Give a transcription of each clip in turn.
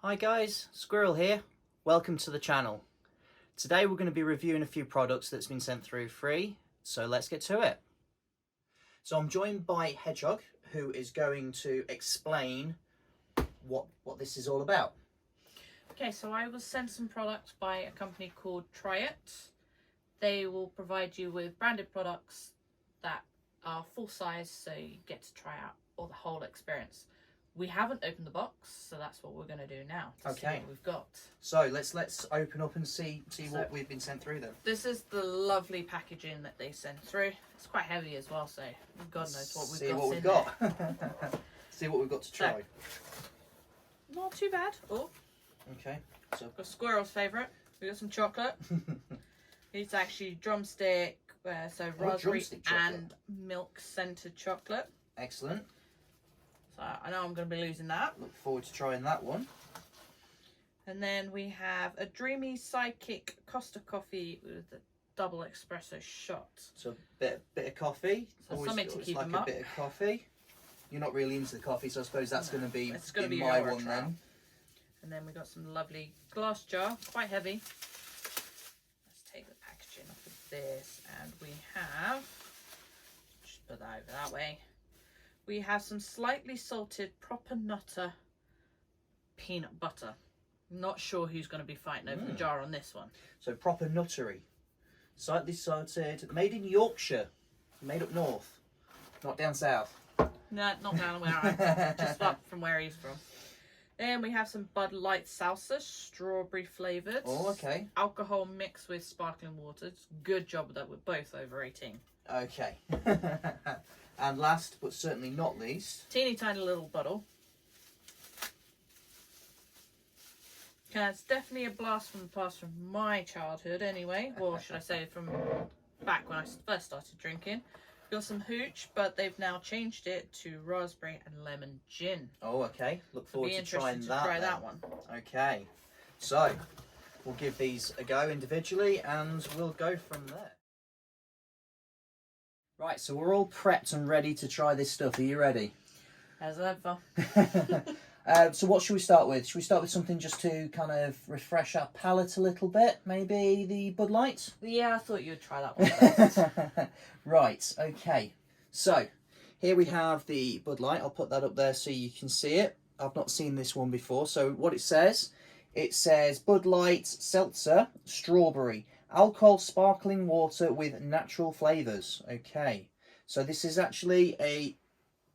Hi guys, Squirrel here. Welcome to the channel. Today we're going to be reviewing a few products that's been sent through free, so let's get to it. So I'm joined by Hedgehog, who is going to explain what this is all about. Okay, so I was sent some products by a company called Triyit. They will provide you with branded products that are full size, so you get to try out all the whole experience. We haven't opened the box, so that's what we're going to do now. See what we've got. So let's open up and see what we've been sent through then. This is the lovely packaging that they sent through. It's quite heavy as well, so God knows what we've got. See what we've got. See what we've got to try. So, not too bad. Oh. Okay. So I've got Squirrel's favourite. We got some chocolate. It's actually drumstick, so raspberry and milk scented chocolate. Excellent. So I know I'm going to be losing that. Look forward to trying that one. And then we have a Dreamy Sidekick Costa coffee with a double espresso shot. So a bit of coffee. So something to keep like them a up. bit of coffee. You're not really into the coffee, so I suppose that's going to be in my one then. And then we got some lovely glass jar, quite heavy. Let's take the packaging off of this, and we have, just put that over that way. We have some slightly salted proper nutter peanut butter. Not sure who's going to be fighting over the jar on this one. So proper nuttery, slightly salted, made in Yorkshire, made up north, not down south. No, not down where I'm from, just up from where he's from. Then we have some Bud Light Salsa, strawberry flavoured. Oh, okay. Alcohol mixed with sparkling water. Good job with that. We're both over 18. Okay. And last, but certainly not least, Teeny tiny little bottle. It's definitely a blast from the past from my childhood anyway. Or should I say from back when I first started drinking. Got some hooch, but they've now changed it to raspberry and lemon gin. Oh, okay. Look forward to trying that. Try that one. Okay. So, we'll give these a go individually and we'll go from there. Right, so we're all prepped and ready to try this stuff. Are you ready? As ever. So what should we start with? Should we start with something just to kind of refresh our palate a little bit? Maybe the Bud Light? Yeah, I thought you'd try that one first. Right, okay. So, here we have the Bud Light. I'll put that up there so you can see it. I've not seen this one before. So what it says Bud Light Seltzer Strawberry. Alcohol sparkling water with natural flavours. Okay. So this is actually a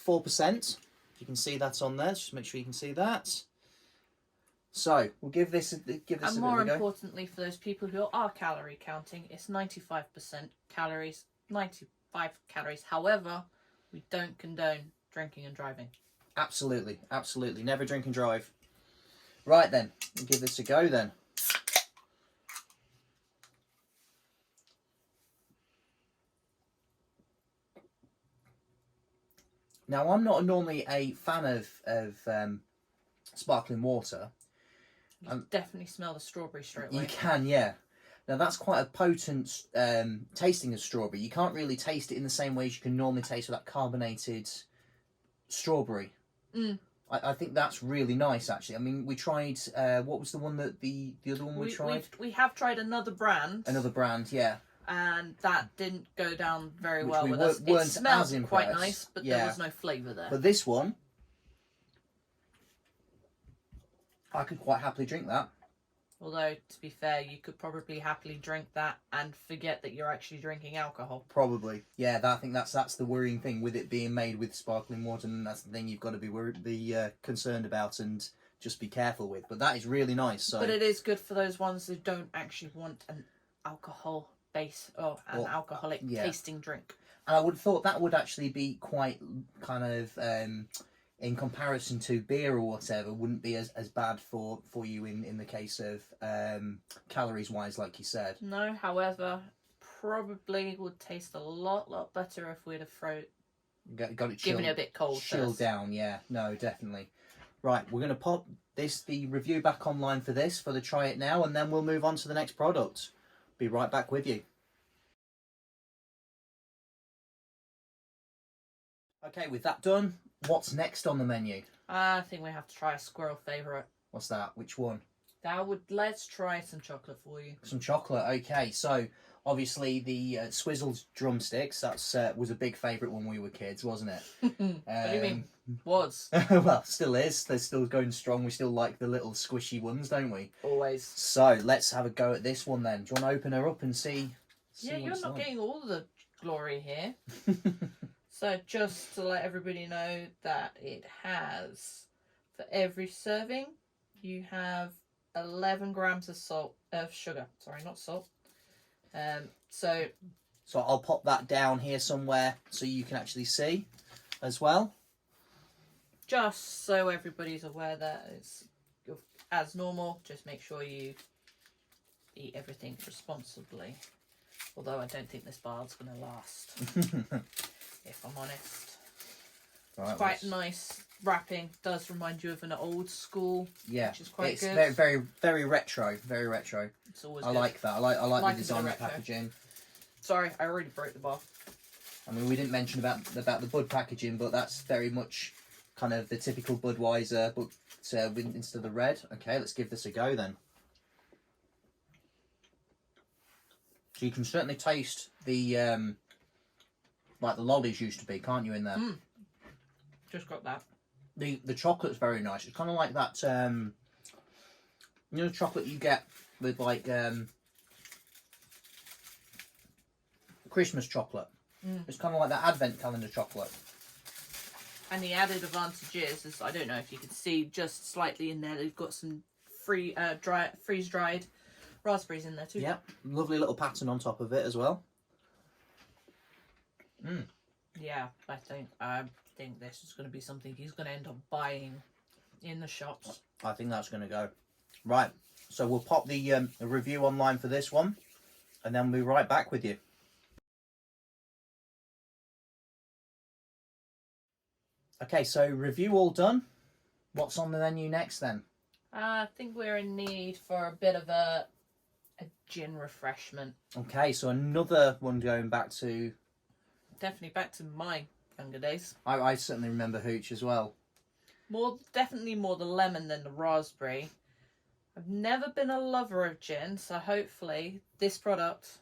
4%. You can see that on there. Just make sure you can see that. So we'll give this a bit of a go. And more importantly, for those people who are calorie counting, it's 95% calories, 95 calories. However, we don't condone drinking and driving. Absolutely, absolutely. Never drink and drive. Right then, we'll give this a go then. Now, I'm not normally a fan of sparkling water. You can definitely smell the strawberry straight away. You can, yeah. Now, that's quite a potent tasting of strawberry. You can't really taste it in the same way as you can normally taste with that carbonated strawberry. I think that's really nice, actually. I mean, we tried, what was the one that the other one we tried? We have tried another brand. Another brand, yeah. And that didn't go down very Which well we with us. weren't It smelled as impressed. quite nice, but there was no flavour there. But this one, I could quite happily drink that. Although, to be fair, you could probably happily drink that and forget that you're actually drinking alcohol. Probably. Yeah, I think that's the worrying thing with it being made with sparkling water, and that's the thing you've got to be concerned about and just be careful with. But that is really nice. So. But it is good for those ones who don't actually want an alcohol base or an alcoholic tasting drink. And I would have thought that would actually be quite kind of, in comparison to beer or whatever, wouldn't be as bad for you in the case of calories wise, like you said. No, however, probably would taste a lot better if we'd have got it given it a bit cold. Chilled down, yeah. No, definitely. Right, we're going to pop the review back online for the try it now, and then we'll move on to the next product. Be right back with you. Okay, with that done, what's next on the menu? I think we have to try a squirrel favourite. What's that? Which one? Let's try some chocolate for you. Some chocolate. Okay, so obviously the Swizzles drumsticks. That's was a big favourite when we were kids, wasn't it? What do you mean? Was? Well, still is. They're still going strong. We still like the little squishy ones, don't we? Always. So let's have a go at this one then. Do you want to open her up and see Yeah, what you're it's not like? getting all the glory here. So just to let everybody know that it has, for every serving, you have 11 grams of sugar. Sorry, not salt. So I'll pop that down here somewhere so you can actually see as well. just so everybody's aware that it's as normal, just make sure you eat everything responsibly. Although I don't think this bar's going to last, if I'm honest. Right, It's quite nice wrapping. Does remind you of an old school, yeah, which is quite it's good. very, very, very retro. Very retro. It's always I good. like that. I like Like the a bit design of the retro. packaging. Sorry, I already broke the bar. I mean, we didn't mention about the Bud packaging, but that's very much kind of the typical Budweiser, but instead of the red. Okay, let's give this a go then. So you can certainly taste the like the lollies used to be, can't you? In there, Just got that. the chocolate's very nice. It's kind of like that, you know, the chocolate you get with like Christmas chocolate. It's kind of like that Advent calendar chocolate. And the added advantage is I don't know if you can see just slightly in there, they've got some freeze-dried raspberries in there too. Yep, lovely little pattern on top of it as well. Yeah, I think this is going to be something he's going to end up buying in the shops. I think that's going to go. Right, so we'll pop the review online for this one, and then we'll be right back with you. Okay, so review all done. What's on the menu next then? I think we're in need for a bit of a gin refreshment. Okay, so another one going back to... Definitely back to my younger days. I certainly remember Hooch as well. Definitely more the lemon than the raspberry. I've never been a lover of gin, so hopefully this product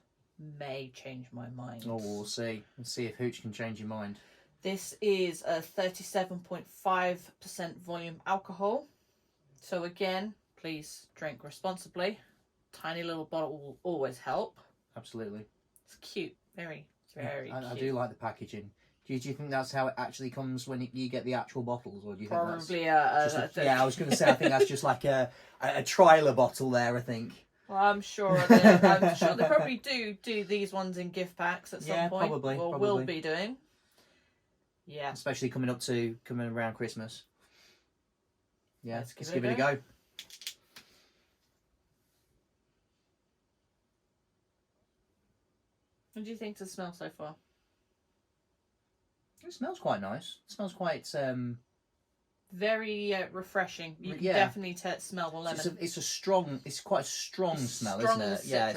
may change my mind. Oh, we'll see. We'll see if Hooch can change your mind. This is a 37.5% volume alcohol. So again, please drink responsibly. Tiny little bottle will always help. Absolutely. It's cute. Very cute. I do like the packaging. Do you think that's how it actually comes when you get the actual bottles, or do you think Probably that's yeah, I was going to say I think that's just like a trialer bottle there. I think. Well, I'm sure they probably do these ones in gift packs at some point. Probably. Or will be doing. Yeah. Especially coming around Christmas. Yeah, let's give it a go. What do you think to smell so far? It smells quite nice. It smells quite very refreshing. You can Yeah. definitely smell the lemon. It's quite a strong smell, strong isn't it? citrus. Yeah,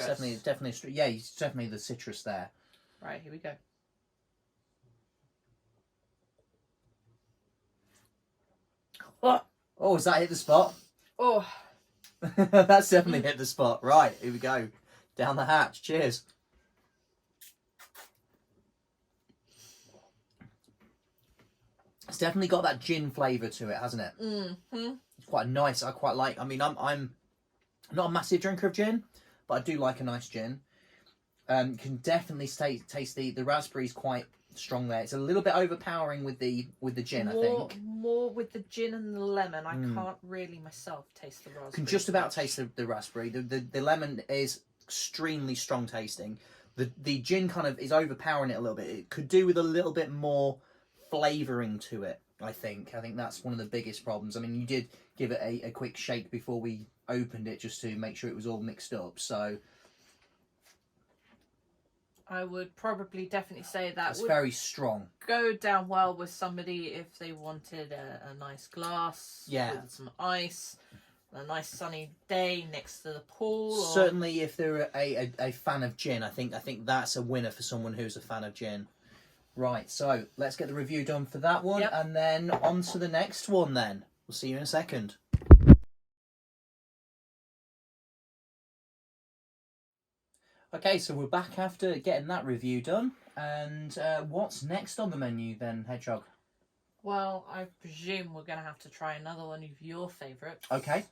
it's definitely the citrus there. Right, here we go. Oh, has that hit the spot? Oh, That's definitely hit the spot. Right, here we go. Down the hatch. Cheers. It's definitely got that gin flavour to it, hasn't it? mm-hmm. It's quite nice. I quite like. I mean, I'm not a massive drinker of gin, but I do like a nice gin. Can definitely taste the raspberries quite strong there. It's a little bit overpowering with the gin, I think. More with the gin and the lemon. I can't really myself taste the raspberry. Can just about taste the raspberry. The lemon is extremely strong tasting. The gin kind of is overpowering it a little bit. It could do with a little bit more flavouring to it, I think. I think that's one of the biggest problems. I mean, you did give it a quick shake before we opened it just to make sure it was all mixed up, so I would probably definitely say that it's would very strong. go down well with somebody if they wanted a nice glass with some ice, a nice sunny day next to the pool. Certainly if they're a fan of gin, I think that's a winner for someone who's a fan of gin. Right, so let's get the review done for that one, and then on to the next one then. We'll see you in a second. Okay, so we're back after getting that review done. And what's next on the menu then, Hedgehog? Well, I presume we're going to have to try another one of your favourites. Okay.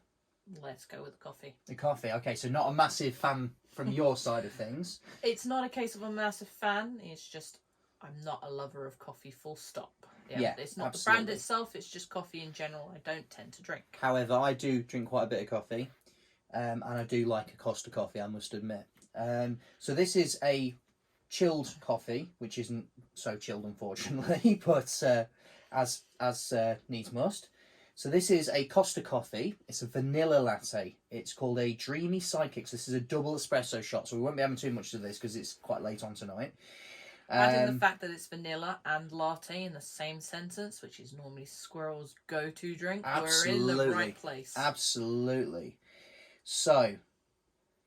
Let's go with the coffee. The coffee. Okay, so not a massive fan from your side of things. It's not a case of a massive fan. It's just I'm not a lover of coffee, full stop. Yeah, it's not absolutely. the brand itself. It's just coffee in general. I don't tend to drink. However, I do drink quite a bit of coffee. And I do like a Costa coffee, I must admit. So this is a chilled coffee, which isn't so chilled, unfortunately, but as needs must. So this is a Costa coffee. It's a vanilla latte. It's called a Dreamy Psychics. This is a double espresso shot, so we won't be having too much of this because it's quite late on tonight. Adding the fact that it's vanilla and latte in the same sentence, which is normally Squirrel's go-to drink, absolutely. we're in the right place. Absolutely. So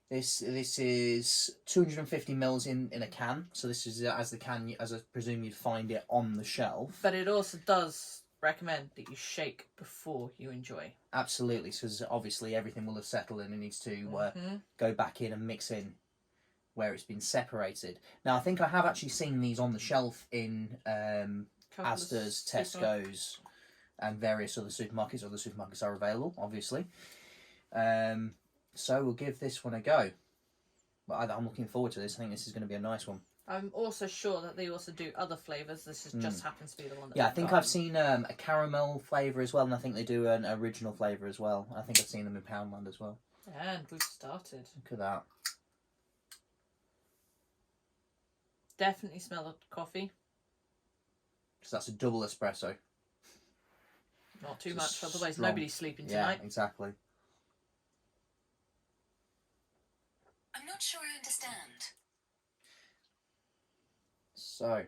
this is 250 mils in a can. So this is as I presume you'd find it on the shelf. But it also does recommend that you shake before you enjoy. Absolutely, because obviously everything will have settled and it needs to go back in and mix in where it's been separated. Now, I think I have actually seen these on the shelf in Asda's, Tesco's, and various other supermarkets. Other supermarkets are available, obviously. So we'll give this one a go. But I'm looking forward to this. I think this is going to be a nice one. I'm also sure that they also do other flavours. This just happens to be the one that I think I've seen a caramel flavour as well, and I think they do an original flavour as well. I think I've seen them in Poundland as well. And we've started. Look at that. Definitely smell the coffee. So that's a double espresso. Not too much, otherwise nobody's sleeping tonight. Yeah, exactly. I'm not sure I understand. So,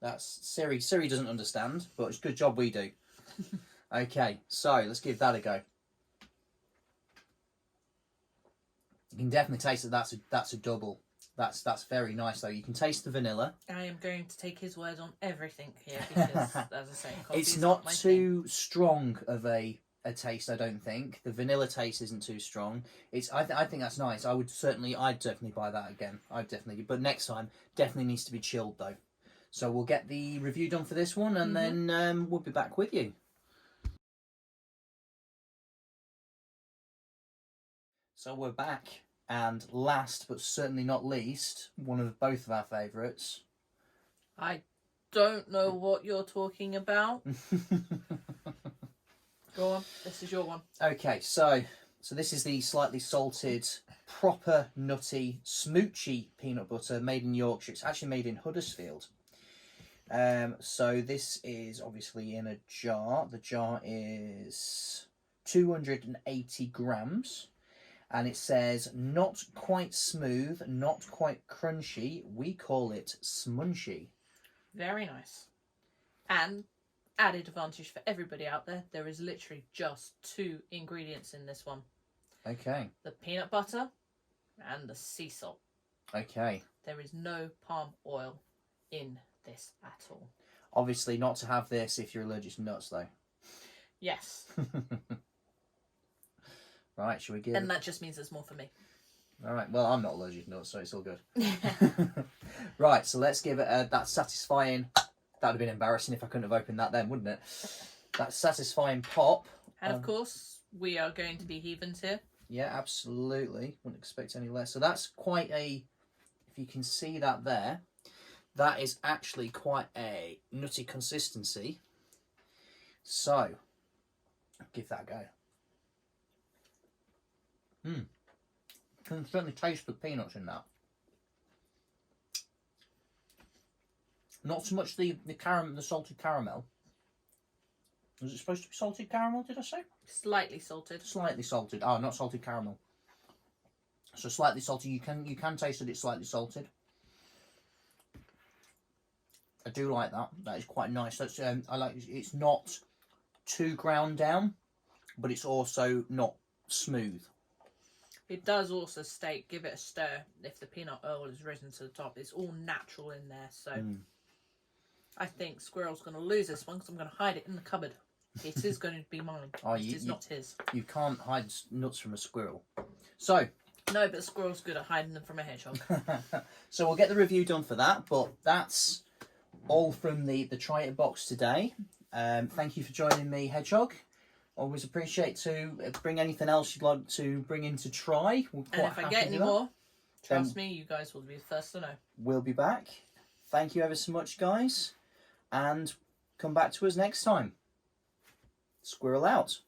that's Siri. Siri doesn't understand, but it's a good job we do. Okay, so let's give that a go. You can definitely taste that that's a double. That's very nice though. You can taste the vanilla. I am going to take his word on everything here because, as I say, coffee it's is not my too strong of a taste. I don't think the vanilla taste isn't too strong. I think that's nice. I'd definitely buy that again. But next time definitely needs to be chilled though. So we'll get the review done for this one, and then we'll be back with you. So we're back, and last but certainly not least, both of our favourites. I don't know what you're talking about. Go on, this is your one. Okay, so this is the slightly salted, proper nutty, smoochy peanut butter made in Yorkshire. It's actually made in Huddersfield. So this is obviously in a jar. The jar is 280 grams. And it says, not quite smooth, not quite crunchy. We call it smunchy. Very nice. And added advantage for everybody out there, there is literally just 2 ingredients in this one. Okay. The peanut butter and the sea salt. Okay. There is no palm oil in this at all. Obviously not to have this if you're allergic to nuts, though. Yes. Right, shall we give... And that just means there's more for me. All right, well, I'm not allergic to nuts, so it's all good. Right, so let's give it that satisfying... That would have been embarrassing if I couldn't have opened that then, wouldn't it? That satisfying pop. And of course, we are going to be heathens here. Yeah, absolutely. Wouldn't expect any less. So that's quite a... If you can see that there, that is actually quite a nutty consistency. So, give that a go. Can certainly taste the peanuts in that. Not so much the salted caramel. Was it supposed to be salted caramel, did I say? Slightly salted. Slightly salted. Oh, not salted caramel. So slightly salted. You can taste that it's slightly salted. I do like that. That is quite nice. That's I like. It's not too ground down, but it's also not smooth. It does also state, give it a stir if the peanut oil has risen to the top. It's all natural in there, so I think Squirrel's going to lose this one because I'm going to hide it in the cupboard. It is going to be mine. It is not his. You can't hide nuts from a squirrel. So, No, but the squirrel's good at hiding them from a hedgehog. So we'll get the review done for that, but that's all from the Triyit Box today. Thank you for joining me, Hedgehog. Always appreciate to bring anything else you'd like to bring in to try. And if I get any more, trust me, you guys will be the first to know. We'll be back. Thank you ever so much, guys. And come back to us next time. Squirrel out.